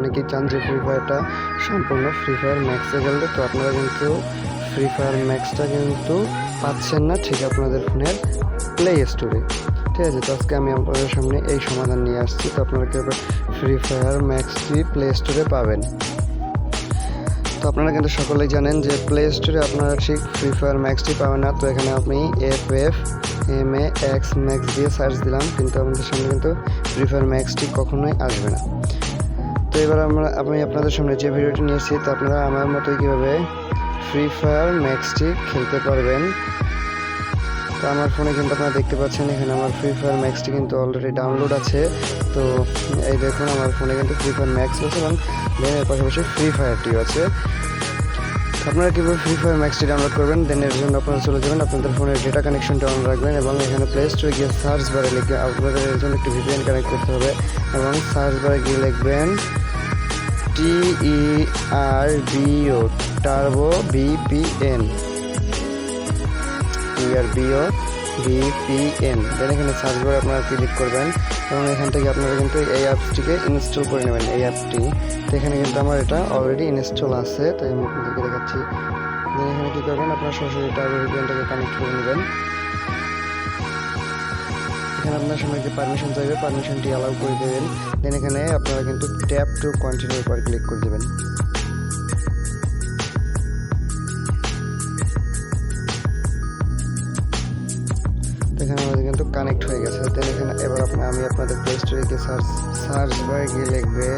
অনেকেই চান যে ফ্রি ফায়ারটা সম্পূর্ণ ফ্রি ফায়ার ম্যাক্সে খেলতে, তো আপনারা কিন্তু ফ্রি ফায়ার ম্যাক্সটা কিন্তু পাচ্ছেন না ঠিক আপনাদের ফোনের প্লে স্টোরে। ঠিক আছে, তো আজকে আমি আপনাদের সামনে এই সমাধান নিয়ে আসছি। তো আপনারা কীভাবে ফ্রি ফায়ার ম্যাক্সটি প্লে স্টোরে পাবেন। তো আপনারা কিন্তু সকলেই জানেন যে প্লে স্টোরে আপনারা ঠিক ফ্রি ফায়ার ম্যাক্সটি পাবেন না। তো এখানে আমি FFMAX ম্যাক্স দিয়ে সার্চ দিলাম, কিন্তু আমাদের সামনে কিন্তু ফ্রি ফায়ার ম্যাক্সটি কখনোই আসবে না। তো এবার আমি আপনাদের সামনে যে ভিডিওটি নিয়েছি, তো আপনারা আমার মতোই কীভাবে ফ্রি ফায়ার ম্যাক্সটি খেলতে পারবেন। তো আমার ফোনে কিন্তু আপনারা দেখতে পাচ্ছেন এখানে আমার ফ্রি ফায়ার ম্যাক্সটি কিন্তু অলরেডি ডাউনলোড আছে। তো এই দেখুন আমার ফোনে কিন্তু ফ্রি ফায়ার ম্যাক্স আছে এবং দেন এর পাশাপাশি ফ্রি ফায়ারটিও আছে। আপনারা কীভাবে ফ্রি ফায়ার ম্যাক্সটি ডাউনলোড করবেন, দেন এর জন্য আপনারা চলে যাবেন আপনাদের ফোনের ডেটা কানেকশনটা অন রাখবেন এবং এখানে প্লে স্টোরে গিয়ে সার্চ বারে লিখে আপনাদের এর জন্য একটি VPN কানেক্ট করতে হবে এবং সার্চ বারে গিয়ে লিখবেন TERBO turbo VPN TERBO VPN। দেন এখানে সার্চ বারে আপনারা ক্লিক করবেন এবং এখান থেকে আপনারা কিন্তু এই অ্যাপসটিকে ইনস্টল করে নেবেন। এই অ্যাপটি তো এখানে কিন্তু আমার এটা অলরেডি ইনস্টল আছে, তাই আমি আপনাদেরকে দেখাচ্ছি। দেন এখানে কী করবেন, আপনারা সরাসরি টার্বো VPNটাকে কানেক্ট করে নেবেন। এখানে আপনার সামনে যে পারমিশন চাইবে, পারমিশনটি অ্যালাউ করে দেবেন। দেন এখানে আপনারা কিন্তু ট্যাপ টু কন্টিনিউ পর ক্লিক করে দেবেন। এখানে আমাদের কিন্তু কানেক্ট হয়ে গেছে। দেন এখানে এবার আমি আপনাদের প্লে স্টোরে গিয়ে সার্চ বারে গিয়ে লিখবে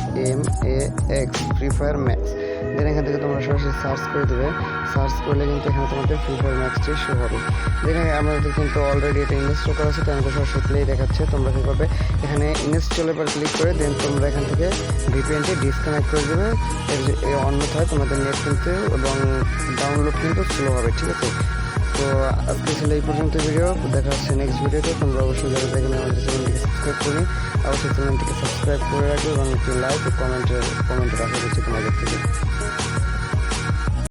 FREEMAX ফ্রি ফায়ার ম্যাক্স। দেন এখান থেকে তোমরা সরাসরি সার্চ করে দেবে। সার্চ করলে কিন্তু এখানে তোমাদের ফ্রি ফায়ার ম্যাক্সটি শো হবে। দেন আমাদের কিন্তু অলরেডি এটা ইনস্টল করা আছে, তাই আমাদের সরাসরি প্লে দেখাচ্ছে। তোমরা কী করবে, এখানে ইনস্টলের পর ক্লিক করে দেন তোমরা এখান থেকে VPNটি ডিসকানেক্ট করে দেবে। অন্যথায় তোমাদের নেট কিন্তু এবং ডাউনলোড কিন্তু স্লো হবে। ঠিক আছে, তো আজকে ছিল এই পর্যন্ত ভিডিও। দেখা হচ্ছে নেক্সট ভিডিওতে। তোমরা অবশ্যই যারা দেখেন আমাদের চ্যানেলটিকে সাবস্ক্রাইব করে অবশ্যই চ্যানেলটিকে সাবস্ক্রাইব করে রাখবে এবং একটি লাইক ও কমেন্টের আশা করছি তোমাদের থেকে।